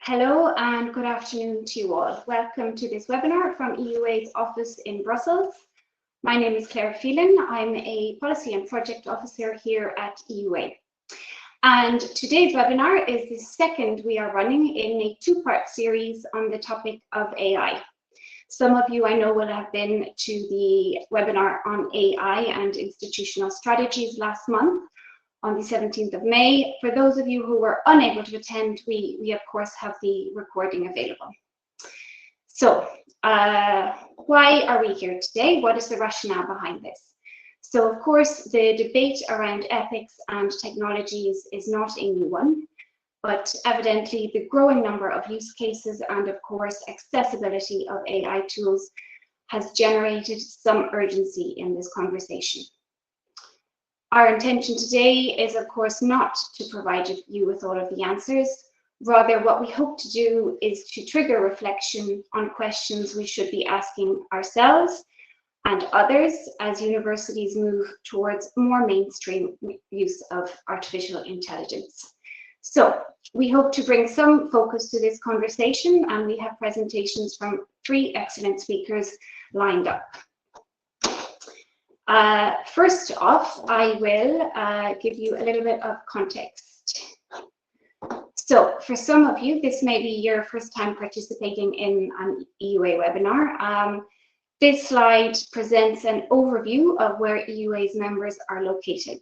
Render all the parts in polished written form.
Hello and good afternoon to you all. Welcome to this webinar from EUA's office in Brussels. My name is Claire Phelan. I'm a Policy and Project Officer here at EUA. And today's webinar is the second we are running in a two-part series on the topic of AI. Some of you I know will have been to the webinar on AI and institutional strategies last month, on the 17th of May. For those of you who were unable to attend, we of course have the recording available. So why are we here today? What is the rationale behind this? So of course, the debate around ethics and technologies is not a new one, but evidently the growing number of use cases and of course accessibility of AI tools has generated some urgency in this conversation. Our intention today is, of course, not to provide you with all of the answers. Rather, what we hope to do is to trigger reflection on questions we should be asking ourselves and others as universities move towards more mainstream use of artificial intelligence. So we hope to bring some focus to this conversation, and we have presentations from three excellent speakers lined up. First off, I will give you a little bit of context. So for some of you, this may be your first time participating in an EUA webinar. This slide presents an overview of where EUA's members are located.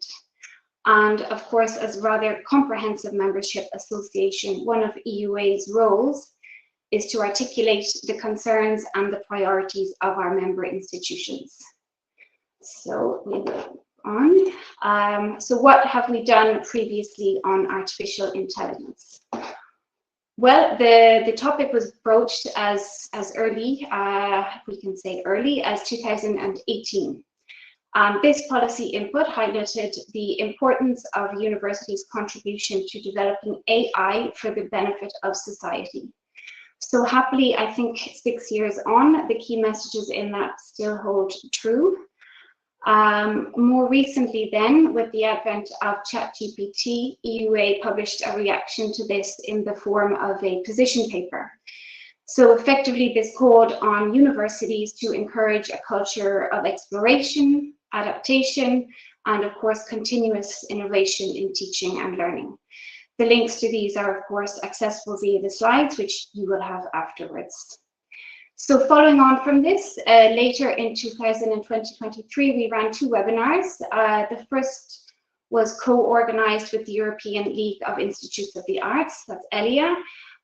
And of course, as a rather comprehensive membership association, one of EUA's roles is to articulate the concerns and the priorities of our member institutions. So we go on. So what have we done previously on artificial intelligence? Well, the topic was broached as early, we can say early, as 2018. This policy input highlighted the importance of universities' contribution to developing AI for the benefit of society. So happily, I think 6 years on, the key messages in that still hold true. More recently then, with the advent of ChatGPT, EUA published a reaction to this in the form of a position paper. So effectively, this called on universities to encourage a culture of exploration, adaptation, and of course, continuous innovation in teaching and learning. The links to these are of course accessible via the slides, which you will have afterwards. So following on from this, later in 2023, we ran two webinars. The first was co-organized with the European League of Institutes of the Arts, that's ELIA.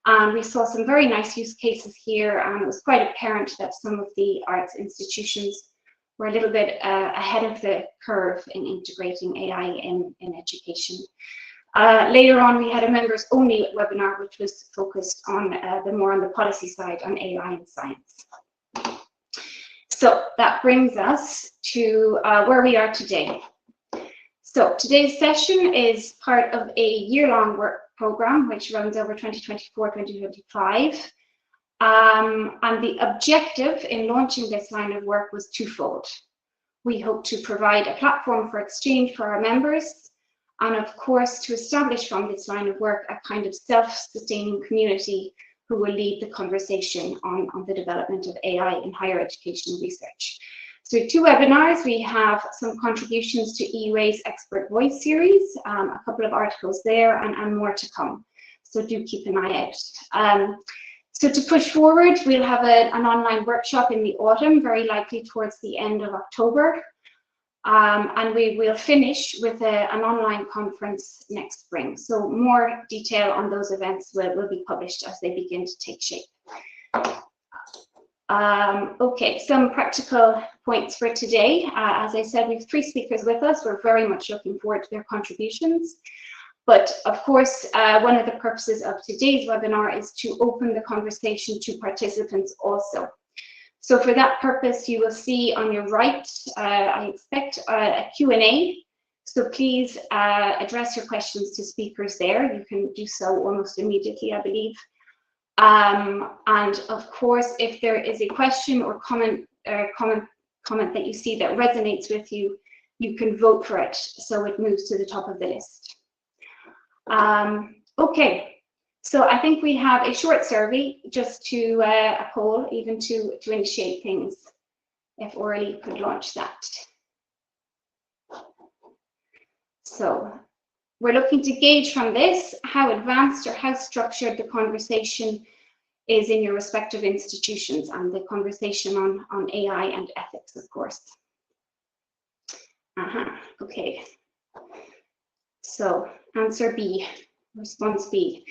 And we saw some very nice use cases here, and it was quite apparent that some of the arts institutions were a little bit ahead of the curve in integrating AI in education. Later on, we had a members-only webinar, which was focused on more on the policy side on AI and science. So that brings us to where we are today. So today's session is part of a year-long work program, which runs over 2024-2025. And the objective in launching this line of work was twofold. We hope to provide a platform for exchange for our members, and of course, to establish from this line of work a kind of self-sustaining community who will lead the conversation on the development of AI in higher education research. So two webinars, we have some contributions to EUA's Expert Voice series, a couple of articles there, and more to come. So do keep an eye out. So to push forward, we'll have an online workshop in the autumn, very likely towards the end of October. And we will finish with an online conference next spring. So more detail on those events will be published as they begin to take shape. Okay, some practical points for today. As I said, we have three speakers with us. We're very much looking forward to their contributions. But of course, one of the purposes of today's webinar is to open the conversation to participants also. So for that purpose, you will see on your right, I expect a Q&A. So please address your questions to speakers there. You can do so almost immediately, I believe. And of course, if there is a question or comment that you see that resonates with you, you can vote for it so it moves to the top of the list. Okay, So I think we have a short survey just to a poll, even to initiate things, if Aurélie could launch that. So we're looking to gauge from this how advanced or how structured the conversation is in your respective institutions, and the conversation on AI and ethics, of course. Okay. So answer B, response B.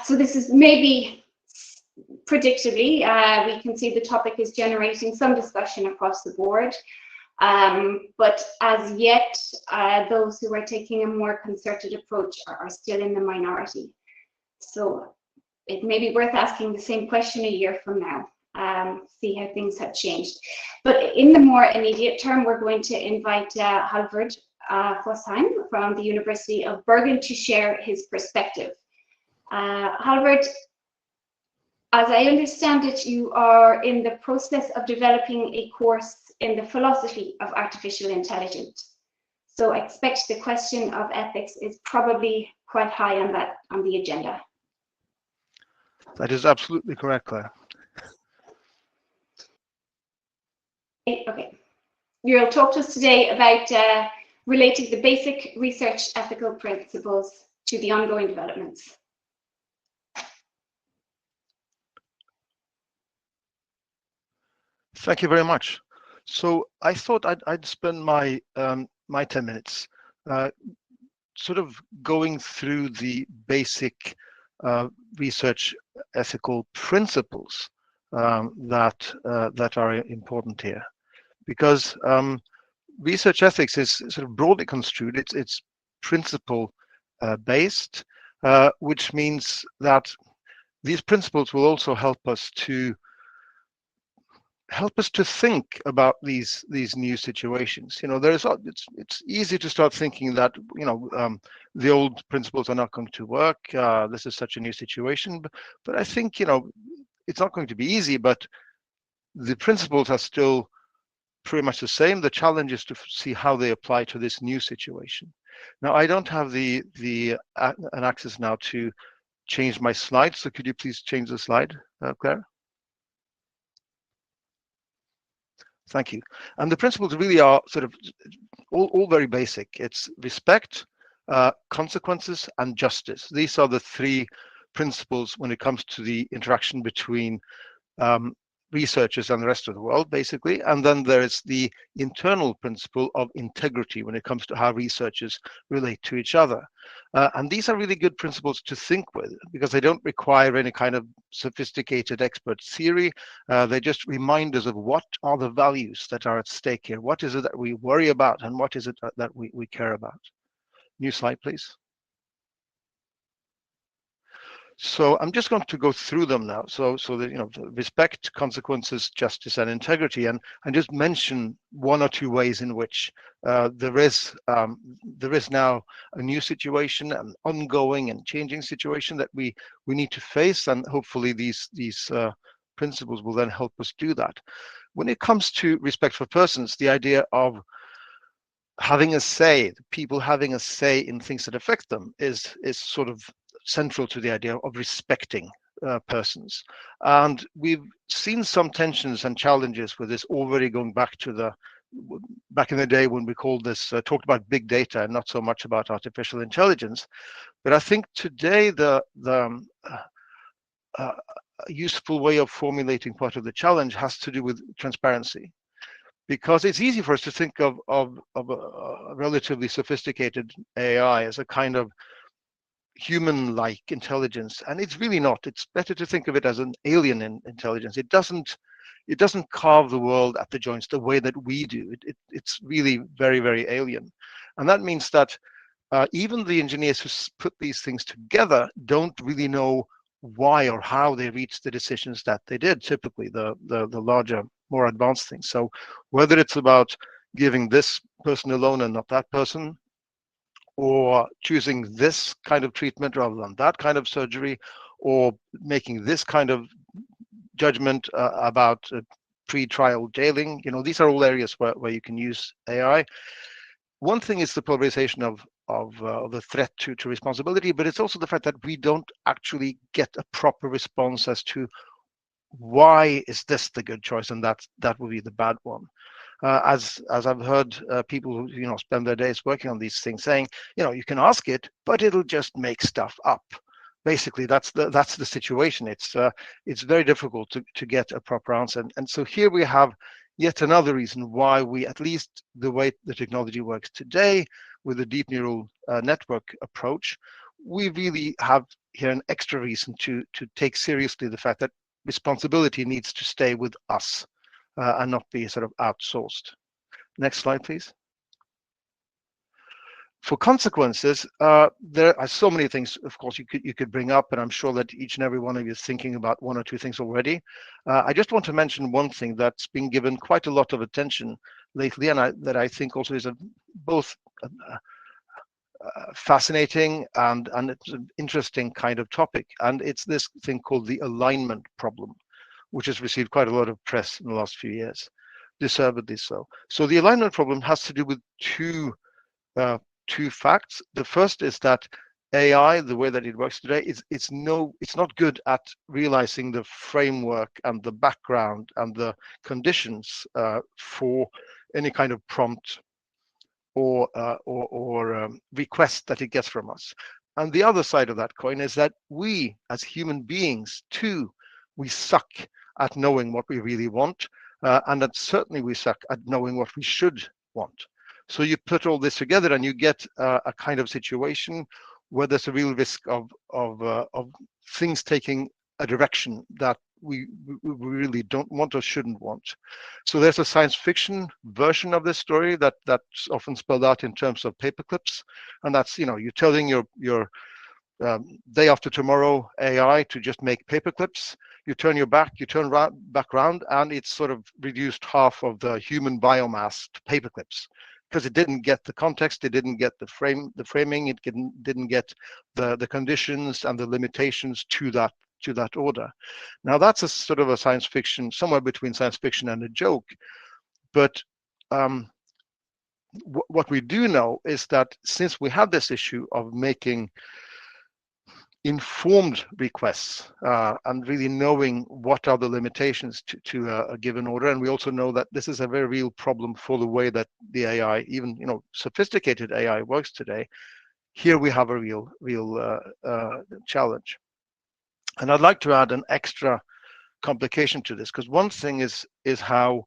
So this is maybe predictably, we can see the topic is generating some discussion across the board. But as yet, those who are taking a more concerted approach are still in the minority. So it may be worth asking the same question a year from now, see how things have changed. But in the more immediate term, we're going to invite Halvard Fossheim from the University of Bergen to share his perspective. Halvard, as I understand it, you are in the process of developing a course in the philosophy of artificial intelligence. So I expect the question of ethics is probably quite high on the agenda. That is absolutely correct, Claire. Okay. You'll talk to us today about relating the basic research ethical principles to the ongoing developments. Thank you very much. So I thought I'd spend my 10 minutes sort of going through the basic research ethical principles that are important here, because research ethics is sort of broadly construed. It's principle based, which means that these principles will also help us to think about these new situations. You know, it's easy to start thinking that, you know, the old principles are not going to work. This is such a new situation, but I think, you know, it's not going to be easy, but the principles are still pretty much the same. The challenge is to see how they apply to this new situation. Now, I don't have an access now to change my slide, so could you please change the slide, Claire? Thank you. And the principles really are sort of all very basic. It's respect, consequences, and justice. These are the three principles when it comes to the interaction between researchers and the rest of the world, basically. And then there is the internal principle of integrity when it comes to how researchers relate to each other. And these are really good principles to think with, because they don't require any kind of sophisticated expert theory. They just remind us of what are the values that are at stake here. What is it that we worry about, and what is it that we care about? New slide, please. So I'm just going to go through them now. So that, you know, respect, consequences, justice, and integrity, and just mention one or two ways in which there is now a new situation, an ongoing and changing situation that we need to face, and hopefully these principles will then help us do that. When it comes to respect for persons, the idea of having a say, people having a say in things that affect them, is sort of central to the idea of respecting persons. And we've seen some tensions and challenges with this already, going back in the day when we called this, talked about big data and not so much about artificial intelligence. But I think today the useful way of formulating part of the challenge has to do with transparency. Because it's easy for us to think of a relatively sophisticated AI as a kind of human-like intelligence, and it's really not. It's better to think of it as an alien intelligence. It doesn't carve the world at the joints the way that we do. It's really very, very alien, and that means that even the engineers who put these things together don't really know why or how they reached the decisions that they did. Typically, the larger, more advanced things. So whether it's about giving this person alone and not that person, or choosing this kind of treatment rather than that kind of surgery, or making this kind of judgment about pre-trial jailing, you know, these are all areas where you can use AI. One thing is the polarization of the threat to responsibility, but it's also the fact that we don't actually get a proper response as to why is this the good choice and that will be the bad one. As I've heard people who spend their days working on these things saying, you can ask it, but it'll just make stuff up. Basically, that's the situation. It's very difficult to get a proper answer, and so here we have yet another reason why we, at least the way the technology works today, with the deep neural network approach, we really have here an extra reason to take seriously the fact that responsibility needs to stay with us and not be sort of outsourced. Next slide, please. For consequences, there are so many things, of course, you could bring up, and I'm sure that each and every one of you is thinking about one or two things already. I just want to mention one thing that's been given quite a lot of attention lately, and that I think also is both fascinating and it's an interesting kind of topic, and it's this thing called the alignment problem, which has received quite a lot of press in the last few years, deservedly so. So the alignment problem has to do with two facts. The first is that AI, the way that it works today, it's not good at realizing the framework and the background and the conditions for any kind of prompt or request that it gets from us. And the other side of that coin is that we, as human beings, too, we suck at knowing what we really want, and that certainly we suck at knowing what we should want. So you put all this together and you get a kind of situation where there's a real risk of things taking a direction that we really don't want or shouldn't want. So there's a science fiction version of this story that's often spelled out in terms of paperclips, and that's you're telling your day after tomorrow AI to just make paperclips. You turn back around, and it's sort of reduced half of the human biomass to paperclips, because it didn't get the context, it didn't get the framing, it didn't get the conditions and the limitations to that order. Now that's a sort of a science fiction, somewhere between science fiction and a joke. But what we do know is that since we have this issue of making informed requests and really knowing what are the limitations to a given order, and we also know that this is a very real problem for the way that the AI, even sophisticated AI, works today. Here we have a real challenge, and I'd like to add an extra complication to this, because one thing is how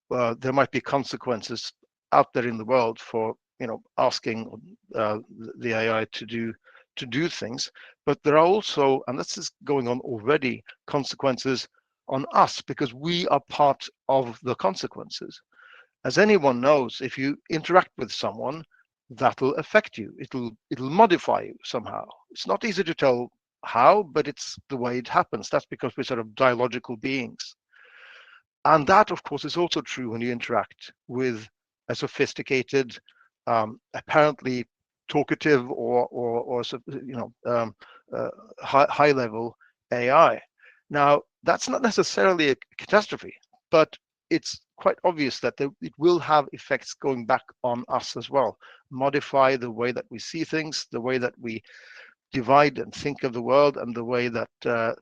there might be consequences out there in the world for asking the AI to do things, but there are also, and this is going on already, consequences on us, because we are part of the consequences. As anyone knows, if you interact with someone, that'll affect you. It'll modify you somehow. It's not easy to tell how, but it's the way it happens. That's because we're sort of dialogical beings. And that, of course, is also true when you interact with a sophisticated, apparently talkative or high level AI. Now, that's not necessarily a catastrophe, but it's quite obvious that it will have effects going back on us as well, modify the way that we see things, the way that we divide and think of the world, and the way that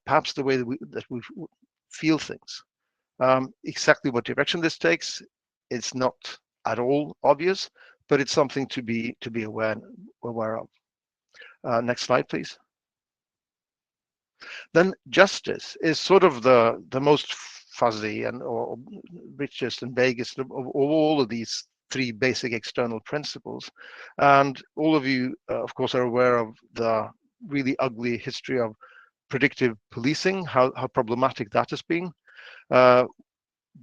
perhaps the way that we feel things. Exactly what direction this takes, it's not at all obvious, but it's something to be aware of. Next slide, please. Then justice is sort of the most fuzzy or richest and vaguest of all of these three basic external principles. And all of you, of course, are aware of the really ugly history of predictive policing, how problematic that has been.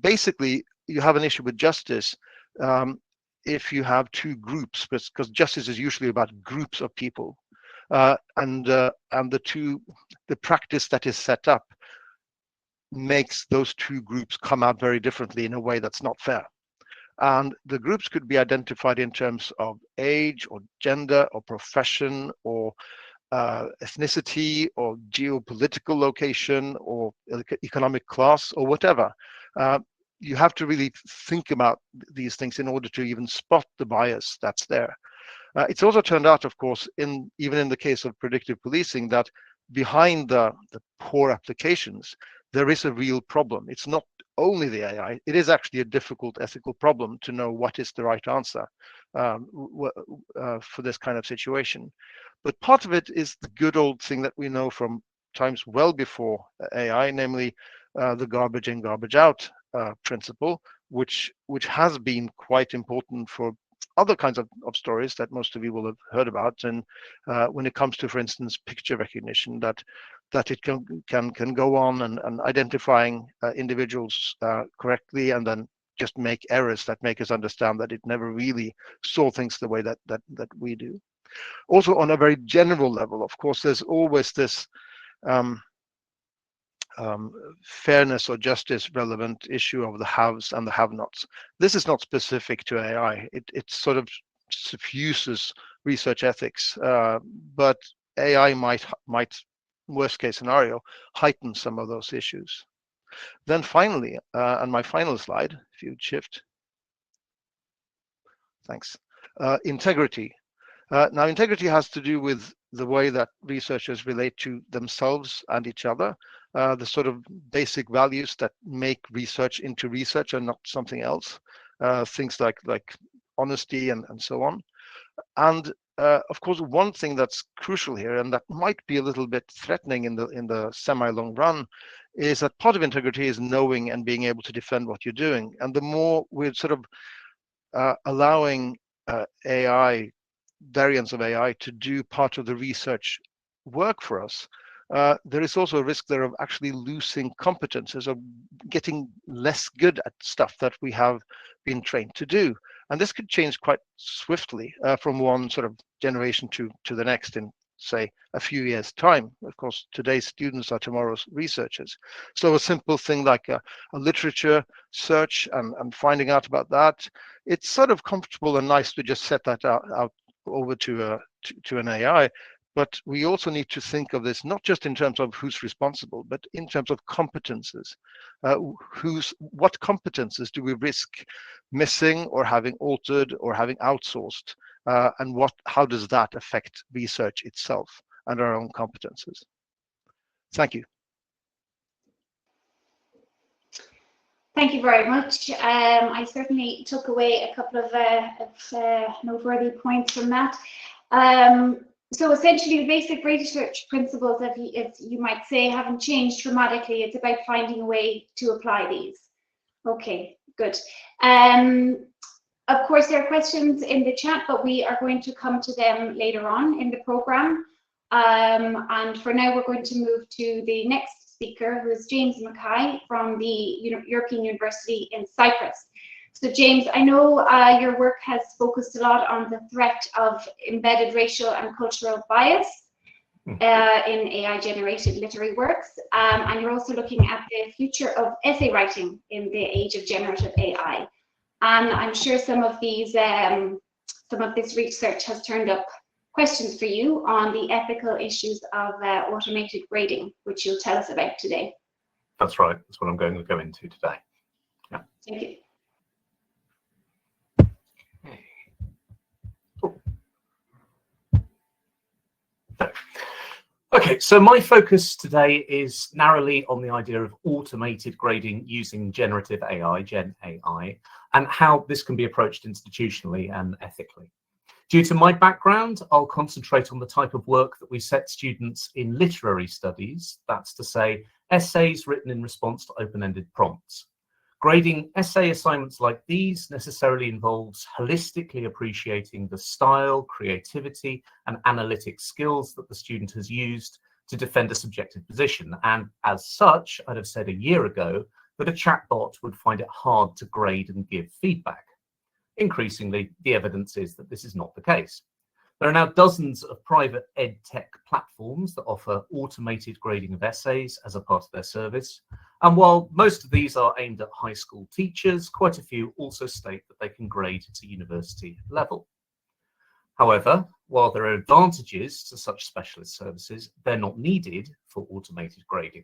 Basically, you have an issue with justice if you have two groups, because justice is usually about groups of people, and the practice that is set up makes those two groups come out very differently in a way that's not fair. And the groups could be identified in terms of age or gender or profession or ethnicity or geopolitical location or economic class or whatever. You have to really think about these things in order to even spot the bias that's there. It's also turned out, of course, even in the case of predictive policing, that behind the poor applications, there is a real problem. It's not only the AI, it is actually a difficult ethical problem to know what is the right answer for this kind of situation. But part of it is the good old thing that we know from times well before AI, namely the garbage in, garbage out principle, which has been quite important for other kinds of stories that most of you will have heard about. And when it comes to, for instance, picture recognition, that it can go on and identifying individuals correctly, and then just make errors that make us understand that it never really saw things the way that we do. Also, on a very general level, of course, there's always this fairness or justice relevant issue of the haves and the have-nots. This is not specific to AI. It sort of suffuses research ethics, but AI might, worst case scenario, heighten some of those issues. Then finally, and my final slide, if you'd shift. Thanks. Integrity. Now, integrity has to do with the way that researchers relate to themselves and each other, the sort of basic values that make research into research and not something else, things like honesty and so on. And of course, one thing that's crucial here, and that might be a little bit threatening in the semi-long run, is that part of integrity is knowing and being able to defend what you're doing. And the more we're sort of allowing AI, variants of AI, to do part of the research work for us, there is also a risk there of actually losing competences, of getting less good at stuff that we have been trained to do. And this could change quite swiftly from one sort of generation to the next in, say, a few years' time. Of course, today's students are tomorrow's researchers. So a simple thing like a literature search and finding out about that, it's sort of comfortable and nice to just set that out over to an AI. But we also need to think of this not just in terms of who's responsible, but in terms of competences. What competences do we risk missing or having altered or having outsourced? And how does that affect research itself and our own competences? Thank you. Thank you very much. I certainly took away a couple of noteworthy points from that. So essentially, the basic research principles, if you might say, haven't changed dramatically. It's about finding a way to apply these. Okay, good. Of course, there are questions in the chat, but we are going to come to them later on in the program. And for now, we're going to move to the next speaker, who is James Mackay from the European University in Cyprus. So James, I know your work has focused a lot on the threat of embedded racial and cultural bias in AI-generated literary works, and you're also looking at the future of essay writing in the age of generative AI. And I'm sure some of this research has turned up questions for you on the ethical issues of automated grading, which you'll tell us about today. That's right. That's what I'm going to go into today. Yeah. Thank you. Okay, so my focus today is narrowly on the idea of automated grading using generative AI, Gen AI, and how this can be approached institutionally and ethically. Due to my background, I'll concentrate on the type of work that we set students in literary studies, that's to say, essays written in response to open-ended prompts. Grading essay assignments like these necessarily involves holistically appreciating the style, creativity, and analytic skills that the student has used to defend a subjective position. And as such, I'd have said a year ago that a chatbot would find it hard to grade and give feedback. Increasingly, the evidence is that this is not the case. There are now dozens of private ed tech platforms that offer automated grading of essays as a part of their service. And while most of these are aimed at high school teachers, quite a few also state that they can grade to university level. However, while there are advantages to such specialist services, they're not needed for automated grading.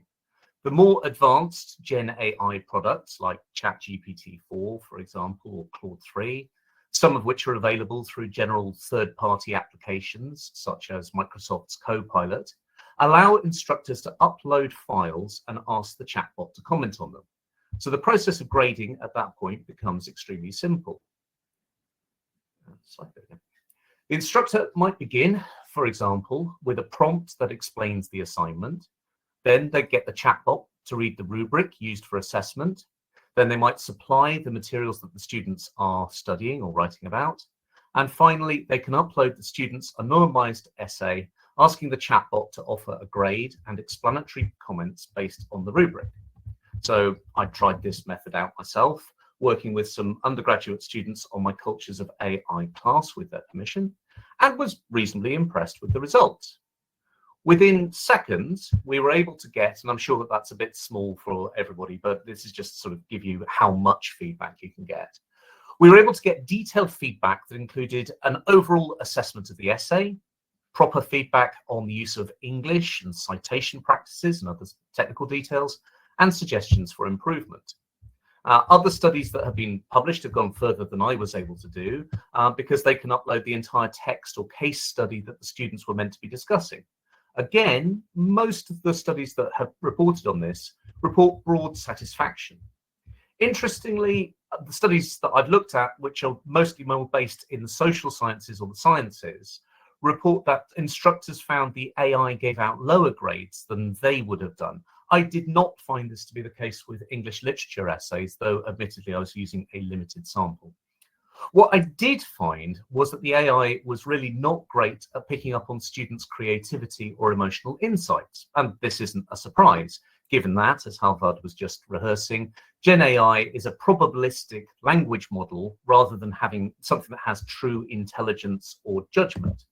The more advanced Gen AI products like ChatGPT-4, for example, or Claude 3, some of which are available through general third-party applications, such as Microsoft's Copilot, allow instructors to upload files and ask the chatbot to comment on them. So the process of grading at that point becomes extremely simple. The instructor might begin, for example, with a prompt that explains the assignment. Then they get the chatbot to read the rubric used for assessment. Then they might supply the materials that the students are studying or writing about. And finally, they can upload the students' anonymized essay, asking the chatbot to offer a grade and explanatory comments based on the rubric. So I tried this method out myself, working with some undergraduate students on my Cultures of AI class with their permission, and was reasonably impressed with the results. Within seconds, we were able to get, and I'm sure that that's a bit small for everybody, but this is just to sort of give you how much feedback you can get. We were able to get detailed feedback that included an overall assessment of the essay, proper feedback on the use of English and citation practices and other technical details, and suggestions for improvement. Other studies that have been published have gone further than I was able to do because they can upload the entire text or case study that the students were meant to be discussing. Again, most of the studies that have reported on this report broad satisfaction. Interestingly, the studies that I've looked at, which are mostly more based in the social sciences or the sciences, report that instructors found the AI gave out lower grades than they would have done. I did not find this to be the case with English literature essays, though admittedly I was using a limited sample. What I did find was that the AI was really not great at picking up on students' creativity or emotional insights. And this isn't a surprise, given that, as Halvard was just rehearsing, Gen AI is a probabilistic language model rather than having something that has true intelligence or judgment.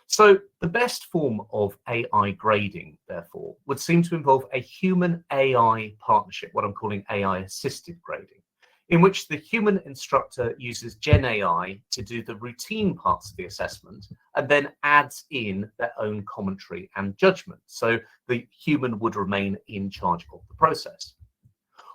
So the best form of AI grading, therefore, would seem to involve a human-AI partnership, what I'm calling AI-assisted grading, in which the human instructor uses Gen AI to do the routine parts of the assessment and then adds in their own commentary and judgment. So the human would remain in charge of the process.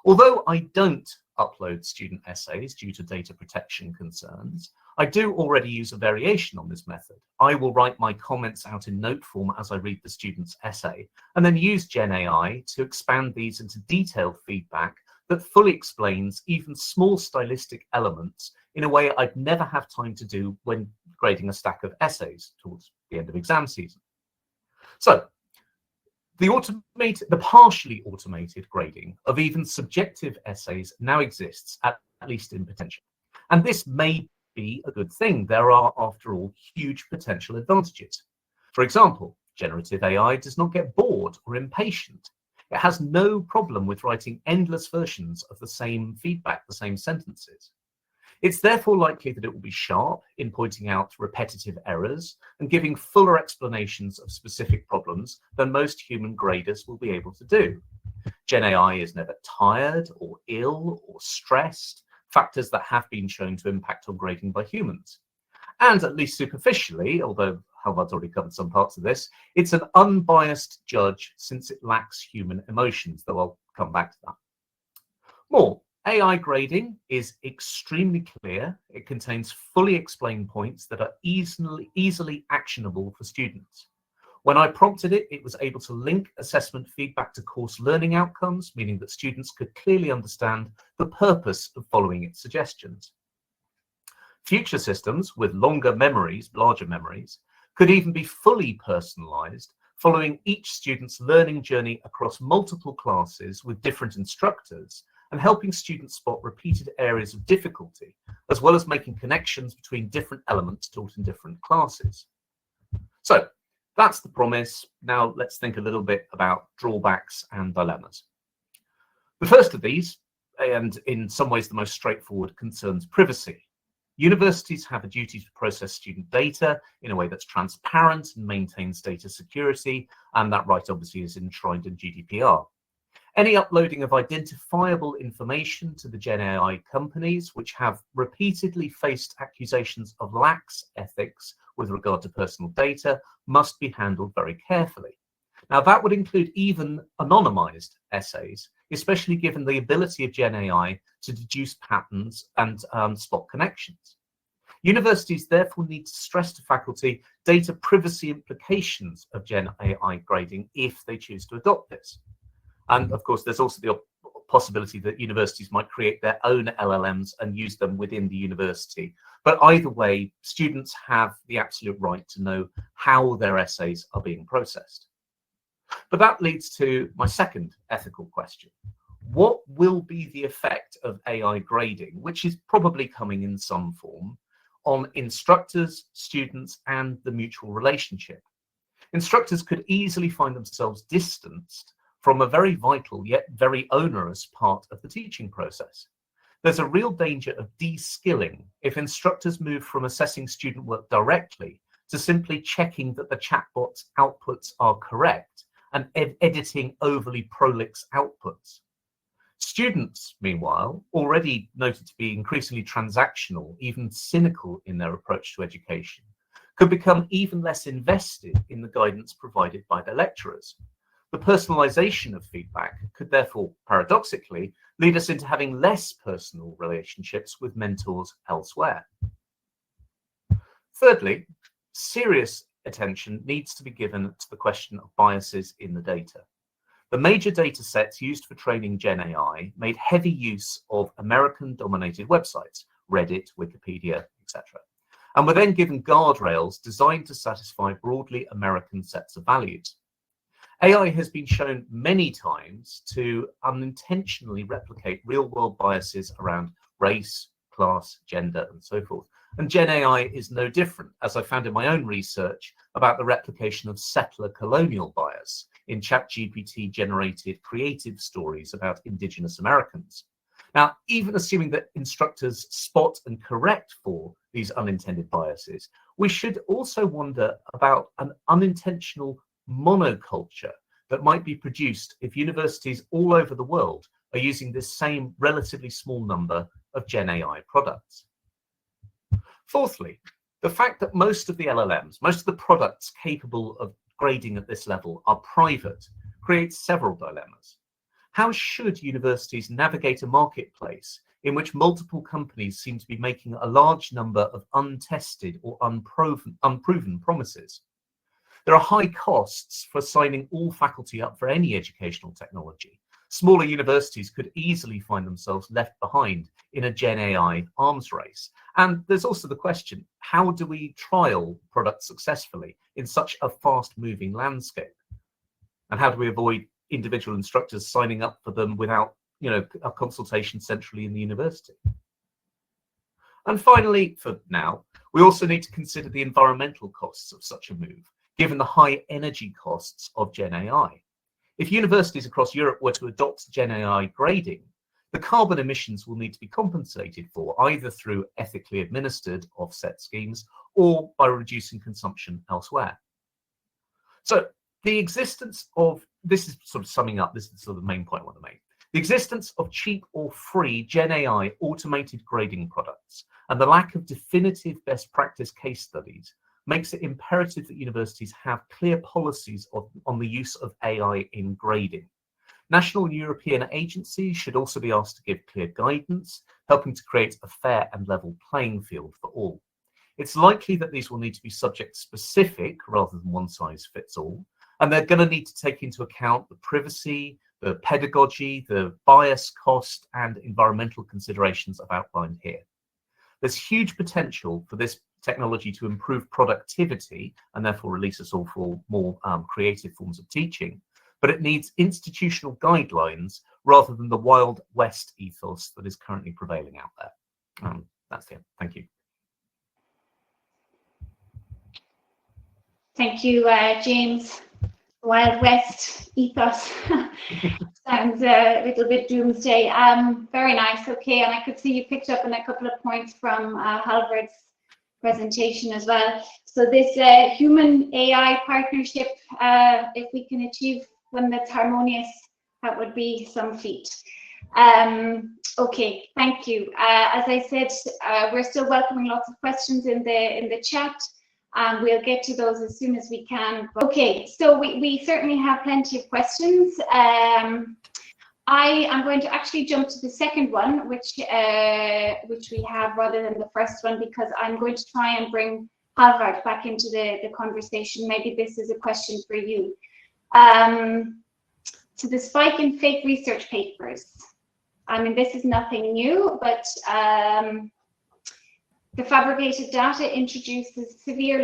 Although I don't upload student essays due to data protection concerns, I do already use a variation on this method. I will write my comments out in note form as I read the student's essay, and then use Gen AI to expand these into detailed feedback that fully explains even small stylistic elements in a way I'd never have time to do when grading a stack of essays towards the end of exam season. So the partially automated grading of even subjective essays now exists, at least in potential. And this may be a good thing. There are, after all, huge potential advantages. For example, generative AI does not get bored or impatient. It has no problem with writing endless versions of the same feedback, the same sentences. It's therefore likely that it will be sharp in pointing out repetitive errors and giving fuller explanations of specific problems than most human graders will be able to do. Gen AI is never tired or ill or stressed, factors that have been shown to impact on grading by humans. And at least superficially, although Halvard's already covered some parts of this, it's an unbiased judge since it lacks human emotions, though I'll come back to that. More, AI grading is extremely clear. It contains fully explained points that are easily actionable for students. When I prompted it, it was able to link assessment feedback to course learning outcomes, meaning that students could clearly understand the purpose of following its suggestions. Future systems with larger memories, could even be fully personalized, following each student's learning journey across multiple classes with different instructors, and helping students spot repeated areas of difficulty, as well as making connections between different elements taught in different classes. So that's the promise. Now let's think a little bit about drawbacks and dilemmas. The first of these, and in some ways the most straightforward, concerns privacy. Universities have a duty to process student data in a way that's transparent and maintains data security, and that right obviously is enshrined in GDPR. Any uploading of identifiable information to the Gen AI companies, which have repeatedly faced accusations of lax ethics with regard to personal data, must be handled very carefully. Now, that would include even anonymized essays, especially given the ability of Gen AI to deduce patterns and spot connections. Universities therefore need to stress to faculty data privacy implications of Gen AI grading if they choose to adopt this. And of course, there's also the possibility that universities might create their own LLMs and use them within the university. But either way, students have the absolute right to know how their essays are being processed. But that leads to my second ethical question. What will be the effect of AI grading, which is probably coming in some form, on instructors, students, and the mutual relationship? Instructors could easily find themselves distanced from a very vital yet very onerous part of the teaching process. There's a real danger of de-skilling if instructors move from assessing student work directly to simply checking that the chatbot's outputs are correct and editing overly prolix outputs. Students, meanwhile, already noted to be increasingly transactional, even cynical in their approach to education, could become even less invested in the guidance provided by their lecturers. The personalization of feedback could therefore, paradoxically, lead us into having less personal relationships with mentors elsewhere. Thirdly, serious attention needs to be given to the question of biases in the data. The major data sets used for training Gen AI made heavy use of American-dominated websites, Reddit, Wikipedia, etc., and were then given guardrails designed to satisfy broadly American sets of values. AI has been shown many times to unintentionally replicate real-world biases around race, class, gender, and so forth. And Gen AI is no different, as I found in my own research about the replication of settler colonial bias in ChatGPT-generated creative stories about Indigenous Americans. Now, even assuming that instructors spot and correct for these unintended biases, we should also wonder about an unintentional monoculture that might be produced if universities all over the world are using this same relatively small number of Gen AI products. Fourthly, the fact that most of the LLMs, most of the products capable of grading at this level are private, creates several dilemmas. How should universities navigate a marketplace in which multiple companies seem to be making a large number of untested or unproven promises? There are high costs for signing all faculty up for any educational technology. Smaller universities could easily find themselves left behind in a Gen AI arms race. And there's also the question, how do we trial products successfully in such a fast-moving landscape? And how do we avoid individual instructors signing up for them without, a consultation centrally in the university? And finally, for now, we also need to consider the environmental costs of such a move, given the high energy costs of Gen AI. If universities across Europe were to adopt Gen AI grading, the carbon emissions will need to be compensated for either through ethically administered offset schemes or by reducing consumption elsewhere. So the existence of, this is sort of summing up, this is sort of the main point I want to make. The existence of cheap or free Gen AI automated grading products and the lack of definitive best practice case studies makes it imperative that universities have clear policies on the use of AI in grading. National European agencies should also be asked to give clear guidance, helping to create a fair and level playing field for all. It's likely that these will need to be subject-specific rather than one-size-fits-all, and they're going to need to take into account the privacy, the pedagogy, the bias, cost, and environmental considerations I've outlined here. There's huge potential for this technology to improve productivity and therefore release us all for more creative forms of teaching, but it needs institutional guidelines rather than the Wild West ethos that is currently prevailing out there. That's it. Thank you. Thank you, James. Wild West ethos sounds a little bit doomsday. Very nice. Okay, and I could see you picked up on a couple of points from Halvard's presentation as well. So this human AI partnership, if we can achieve one that's harmonious, that would be some feat. Okay, thank you. As I said, we're still welcoming lots of questions in the chat. and we'll get to those as soon as we can. Okay, so we certainly have plenty of questions. I am going to actually jump to the second one, which we have rather than the first one, because I'm going to try and bring Halvard back into the conversation. Maybe this is a question for you. So the spike in fake research papers. I mean, this is nothing new, but the fabricated data introduces severe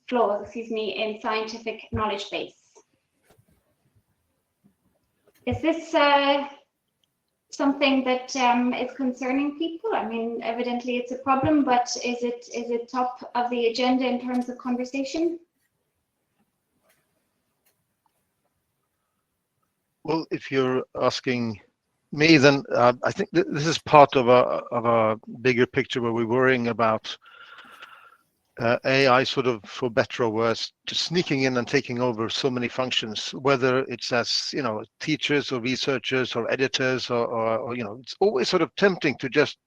flaws, in scientific knowledge base. Is this something that is concerning people? I mean, evidently it's a problem, but is it top of the agenda in terms of conversation? Well, if you're asking me, then I think this is part of a bigger picture where we're worrying about AI, sort of, for better or worse, just sneaking in and taking over so many functions, whether it's as, you know, teachers or researchers or editors or you know, it's always sort of tempting to just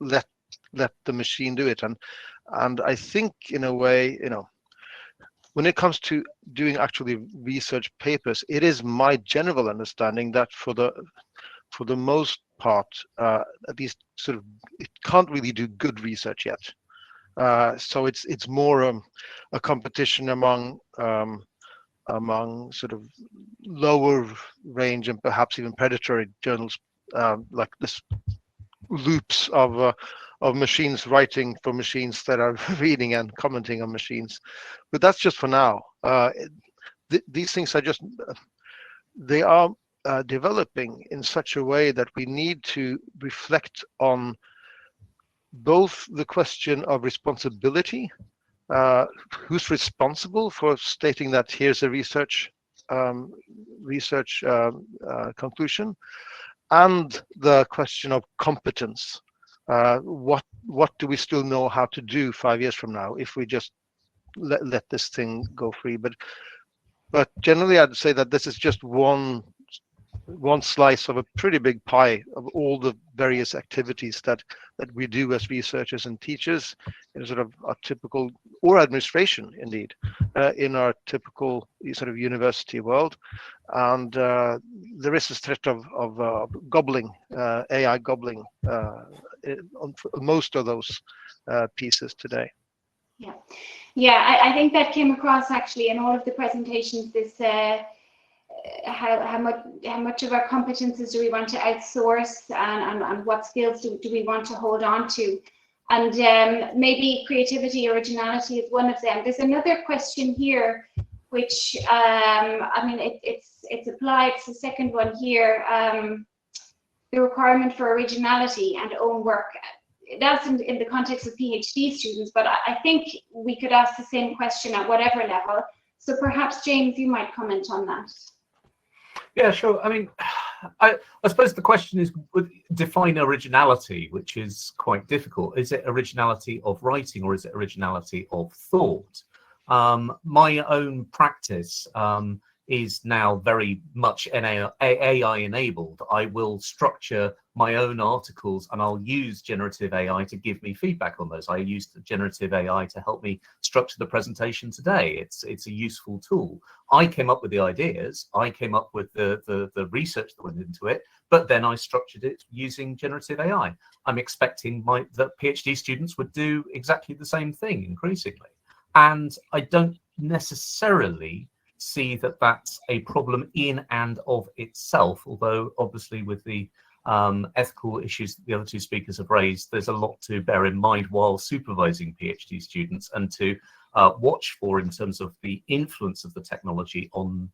let the machine do it. And I think, in a way, you know, when it comes to doing actually research papers, it is my general understanding that for the most part, at least sort of, it can't really do good research yet. So it's more a competition among sort of lower range and perhaps even predatory journals, like this loops of machines writing for machines that are reading and commenting on machines. But that's just for now. These things are just, they are developing in such a way that we need to reflect on both the question of responsibility, who's responsible for stating that here's a research conclusion, and the question of competence. What do we still know how to do 5 years from now if we just let this thing go free? But generally, I'd say that this is just one slice of a pretty big pie of all the various activities that we do as researchers and teachers in sort of a typical, or administration indeed, in our typical sort of university world. And there is this threat of gobbling, AI gobbling on most of those pieces today. Yeah, I think that came across actually in all of the presentations. This how much of our competences do we want to outsource, and what skills do we want to hold on to, and maybe creativity, originality is one of them. There's another question here, which I mean, it's applied. It's the second one here. The requirement for originality and own work. That's in the context of PhD students, but I think we could ask the same question at whatever level. So perhaps, James, you might comment on that. Yeah, sure. I mean, I suppose the question is, define originality, which is quite difficult. Is it originality of writing, or is it originality of thought? My own practice is now very much AI enabled. I will structure my own articles and I'll use generative AI to give me feedback on those. I used generative AI to help me structure the presentation today. It's a useful tool. I came up with the ideas, I came up with the research that went into it, but then I structured it using generative AI. I'm expecting that PhD students would do exactly the same thing increasingly. And I don't necessarily see that that's a problem in and of itself, although obviously with the ethical issues that the other two speakers have raised, there's a lot to bear in mind while supervising PhD students, and to watch for in terms of the influence of the technology on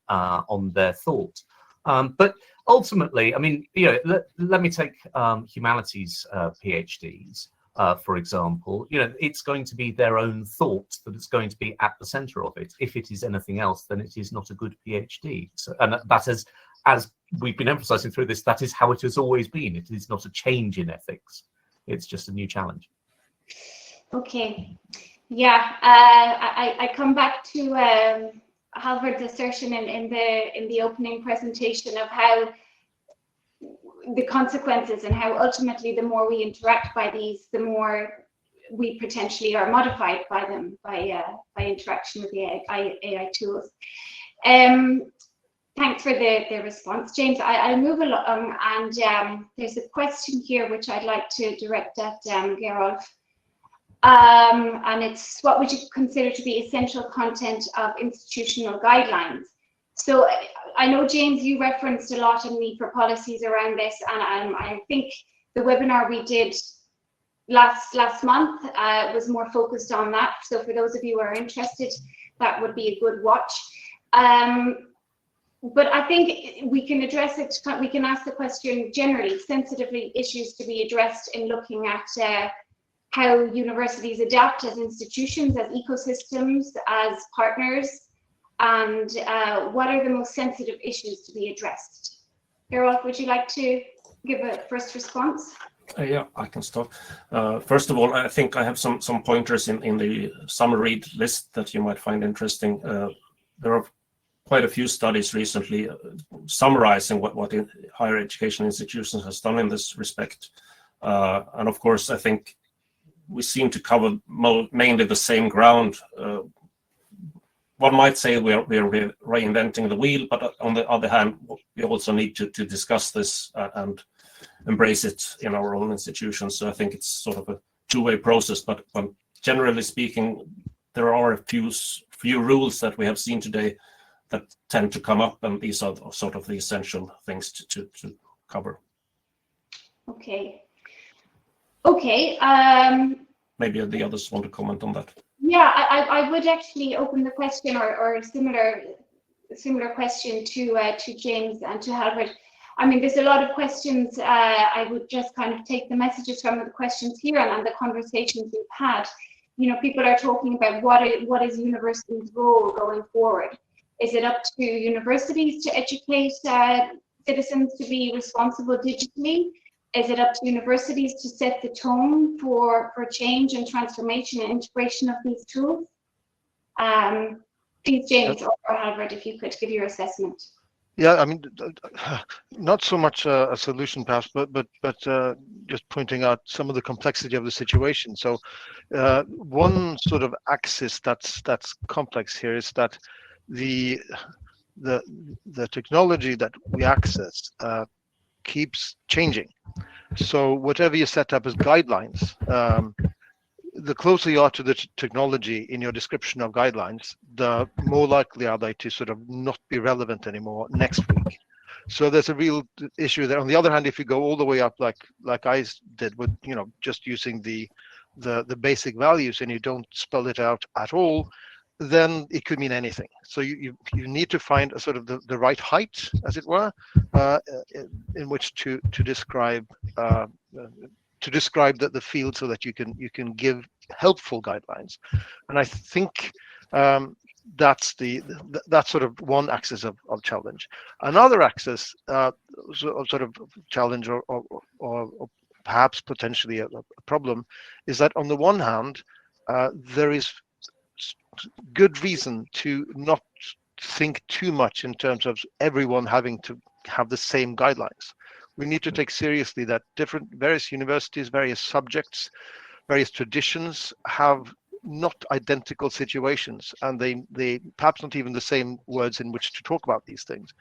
their thought. But ultimately, I mean, you know, let me take humanities PhDs. For example, you know, it's going to be their own thought that is going to be at the center of it. If it is anything else, then it is not a good PhD. So, and that is, as we've been emphasizing through this, that is how it has always been. It is not a change in ethics. It's just a new challenge. Okay. Yeah, I come back to Halvard's assertion in the opening presentation of how the consequences, and how ultimately the more we interact by these, the more we potentially are modified by them by interaction with the AI tools. Thanks for the response, James. I'll move along, and there's a question here which I'd like to direct at Gerolf. And it's, what would you consider to be essential content of institutional guidelines? So I know, James, you referenced a lot in need for policies around this, and I think the webinar we did last month was more focused on that. So for those of you who are interested, that would be a good watch. But I think we can address it, we can ask the question generally, sensitively issues to be addressed in looking at how universities adapt as institutions, as ecosystems, as partners, and what are the most sensitive issues to be addressed. Gerolf, would you like to give a first response? Yeah, I can start. First of all, I think I have some pointers in the summer read list that you might find interesting. There are quite a few studies recently summarizing what higher education institutions has done in this respect. And of course, I think we seem to cover mainly the same ground. One might say we are reinventing the wheel, but on the other hand, we also need to discuss this and embrace it in our own institutions. So I think it's sort of a two-way process, but generally speaking, there are a few rules that we have seen today that tend to come up, and these are sort of the essential things to cover. Okay. Maybe the others want to comment on that. Yeah, I would actually open the question or a similar question to James and to Halbert. I mean, there's a lot of questions. I would just kind of take the messages from the questions here and the conversations we've had. You know, people are talking about what is universities' role going forward. Is it up to universities to educate citizens to be responsible digitally? Is it up to universities to set the tone for change and transformation and integration of these tools? Please, James or Halbert, if you could give your assessment. Yeah, I mean, not so much a solution perhaps, but just pointing out some of the complexity of the situation. So one sort of axis that's complex here is that the technology that we access keeps changing. So whatever you set up as guidelines, the closer you are to the technology in your description of guidelines, the more likely are they to sort of not be relevant anymore next week. So there's a real issue there. On the other hand, if you go all the way up, like I did with, you know, just using the basic values and you don't spell it out at all, then it could mean anything. So you need to find a sort of the right height, as it were, in which to describe the field so that you can give helpful guidelines. And I think that's sort of one axis of challenge. Another axis sort of challenge or perhaps potentially a problem is that on the one hand, there is good reason to not think too much in terms of everyone having to have the same guidelines. We need to take seriously that various universities, various subjects, various traditions have not identical situations, and they perhaps not even the same words in which to talk about these things.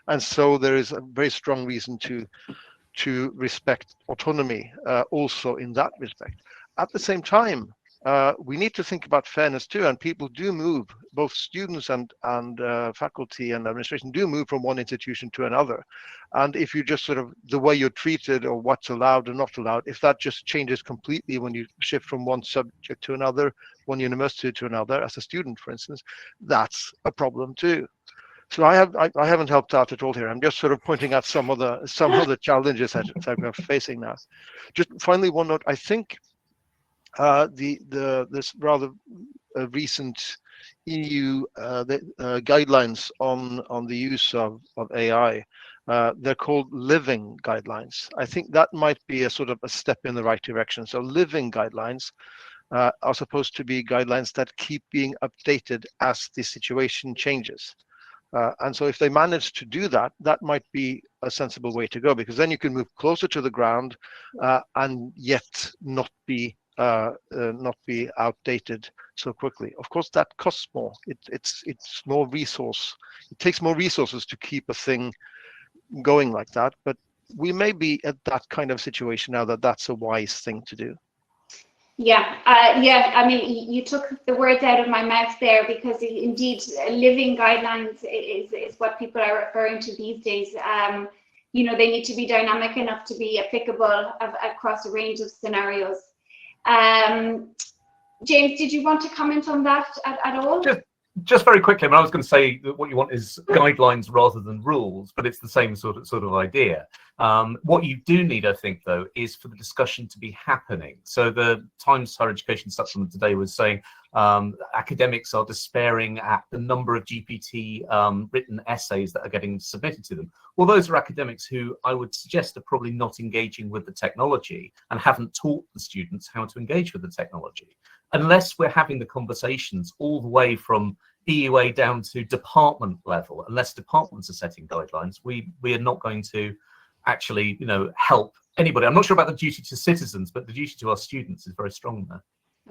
And so there is a very strong reason to respect autonomy also in that respect. At the same time, we need to think about fairness too, and people do move, both students and faculty and administration do move from one institution to another. And if you just sort of, the way you're treated or what's allowed or not allowed, if that just changes completely when you shift from one subject to another, one university to another, as a student, for instance, that's a problem too. So I haven't helped out at all here. I'm just sort of pointing out some of the challenges that we're facing now. Just finally, one note, I think this rather recent EU guidelines on the use of AI, they're called living guidelines. I think that might be a sort of a step in the right direction. So living guidelines are supposed to be guidelines that keep being updated as the situation changes. And so if they manage to do that, that might be a sensible way to go, because then you can move closer to the ground and yet not be not be outdated so quickly. Of course, that costs more. It's more resource. It takes more resources to keep a thing going like that. But we may be at that kind of situation now that that's a wise thing to do. Yeah, yeah. I mean, you took the words out of my mouth there, because indeed, living guidelines is what people are referring to these days. You know, they need to be dynamic enough to be applicable across a range of scenarios. James, did you want to comment on that at all? Just very quickly, I mean, I was going to say that what you want is guidelines rather than rules, but it's the same sort of idea. What you do need, I think, though, is for the discussion to be happening. So the Times Higher Education Supplement today was saying academics are despairing at the number of GPT written essays that are getting submitted to them. Well, those are academics who I would suggest are probably not engaging with the technology and haven't taught the students how to engage with the technology. Unless we're having the conversations all the way from EUA down to department level, unless departments are setting guidelines, we are not going to actually, you know, help anybody. I'm not sure about the duty to citizens, but the duty to our students is very strong there.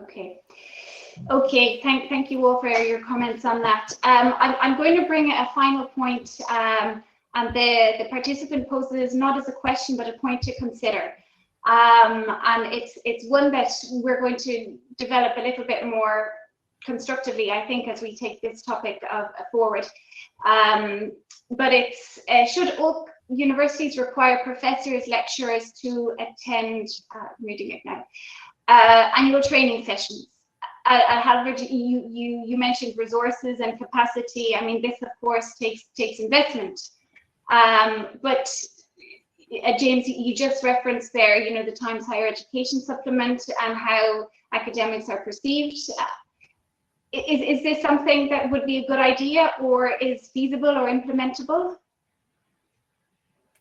Okay. Okay, thank you all for your comments on that. I'm going to bring a final point, and the participant poses not as a question, but a point to consider. And it's one that we're going to develop a little bit more constructively, I think, as we take this topic forward. But it's should all universities require professors, lecturers to attend, I'm reading it now, annual training sessions? At Harvard, you mentioned resources and capacity. I mean, this of course takes investment, but James, you just referenced there, you know, the Times Higher Education Supplement and how academics are perceived. Is this something that would be a good idea, or is feasible or implementable?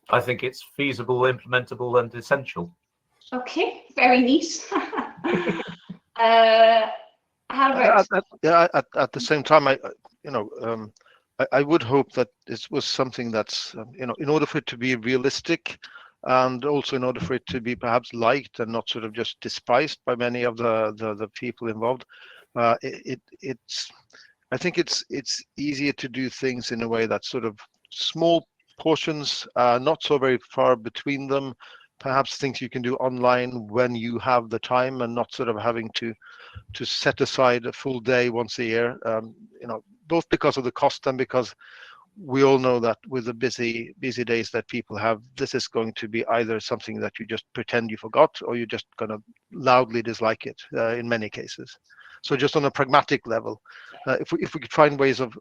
I think it's feasible, implementable, and essential. Okay, very neat. At the same time, I would hope that this was something that's, you know, in order for it to be realistic, and also in order for it to be perhaps liked and not sort of just despised by many of the people involved, I think it's easier to do things in a way that's sort of small portions, not so very far between them, perhaps things you can do online when you have the time, and not sort of having to set aside a full day once a year, you know, both because of the cost and because we all know that with the busy days that people have, this is going to be either something that you just pretend you forgot, or you're just going to loudly dislike it in many cases. So just on a pragmatic level, if we could find ways of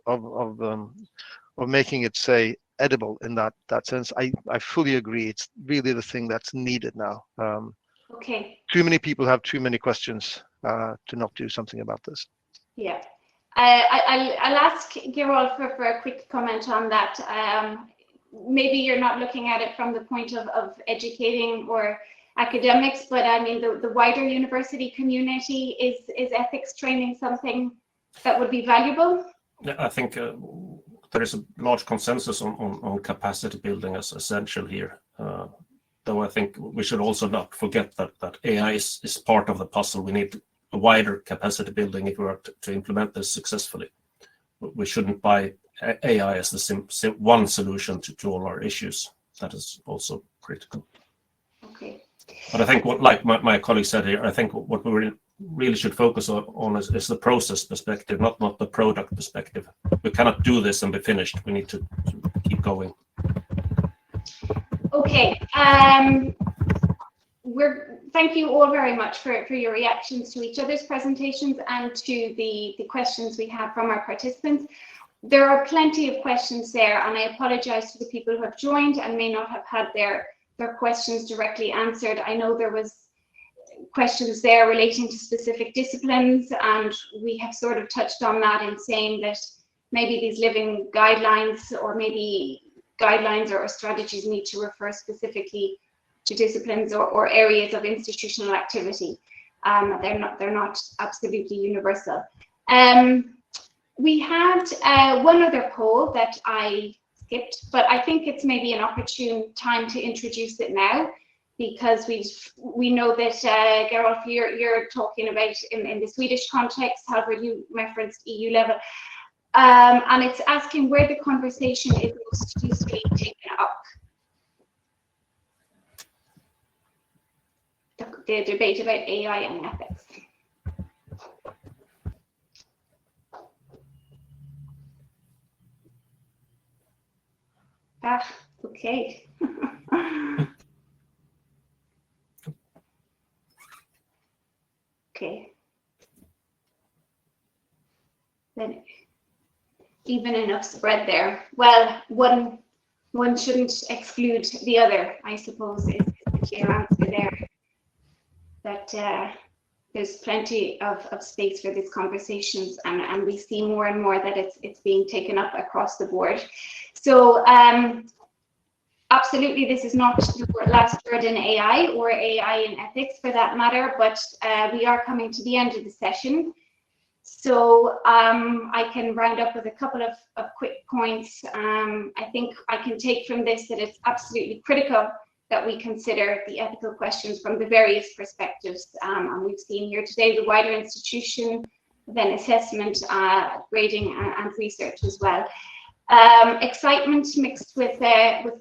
making it, say, edible in that sense, I fully agree. It's really the thing that's needed now. Okay. Too many people have too many questions to not do something about this. Yeah. I'll ask Gerald for a quick comment on that. Maybe you're not looking at it from the point of educating or academics, but I mean the wider university community, is ethics training something that would be valuable? Yeah, I think there is a large consensus on capacity building as essential here. Though I think we should also not forget that AI is part of the puzzle. We need a wider capacity building if we are to implement this successfully. We shouldn't buy AI as the one solution to all our issues. That is also critical. Okay. But I think, like my colleague said here, I think what we really should focus on is the process perspective, not the product perspective. We cannot do this and be finished. We need to keep going. Okay. Thank you all very much for your reactions to each other's presentations and to the questions we have from our participants. There are plenty of questions there, and I apologize to the people who have joined and may not have had their questions directly answered. I know there was questions there relating to specific disciplines, and we have sort of touched on that in saying that maybe these living guidelines, or maybe guidelines or strategies, need to refer specifically to disciplines or areas of institutional activity. They're not absolutely universal. We had one other poll that I skipped, but I think it's maybe an opportune time to introduce it now, because we know that Gerolf, you're talking about in the Swedish context. However, you referenced EU level, and it's asking where the conversation is most usefully taken up. The debate about AI and ethics. Okay. Okay. Then even enough spread there. Well, one shouldn't exclude the other, I suppose, is the clear answer there. That there's plenty of space for these conversations, and we see more and more that it's being taken up across the board. So absolutely, this is not the last word in AI or AI in ethics for that matter, but we are coming to the end of the session. So I can round up with a couple of quick points. I think I can take from this that it's absolutely critical that we consider the ethical questions from the various perspectives. And we've seen here today the wider institution, then assessment, grading, and research as well. Excitement mixed with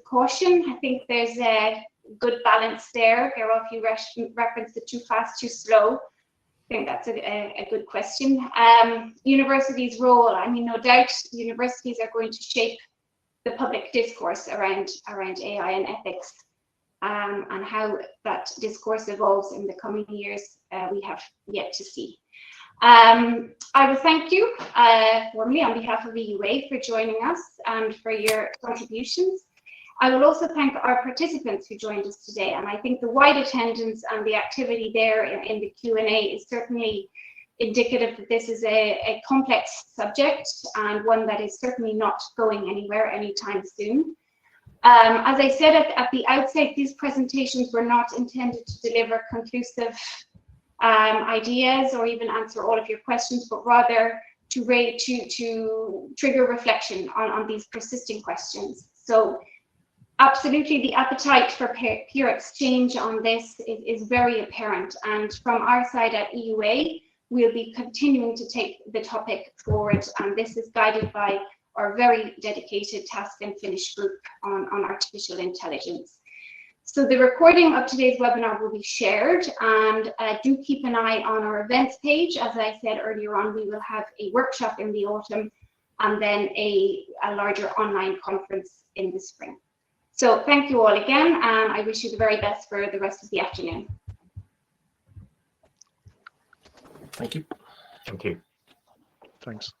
caution. I think there's a good balance there. Gerolf, you referenced the too fast, too slow. I think that's a good question. Universities' role, I mean, no doubt universities are going to shape the public discourse around AI and ethics, and how that discourse evolves in the coming years, we have yet to see. I will thank you formally on behalf of EUA for joining us and for your contributions. I will also thank our participants who joined us today, and I think the wide attendance and the activity there in the Q&A is certainly indicative that this is a complex subject and one that is certainly not going anywhere anytime soon. As I said at the outset, these presentations were not intended to deliver conclusive ideas or even answer all of your questions, but rather to trigger reflection on these persisting questions. So absolutely, the appetite for peer exchange on this is very apparent, and from our side at EUA, we'll be continuing to take the topic forward, and this is guided by our very dedicated task and finish group on artificial intelligence. So the recording of today's webinar will be shared, and do keep an eye on our events page. As I said earlier on, we will have a workshop in the autumn and then a larger online conference in the spring. So thank you all again, and I wish you the very best for the rest of the afternoon. Thank you. Thank you. Thanks.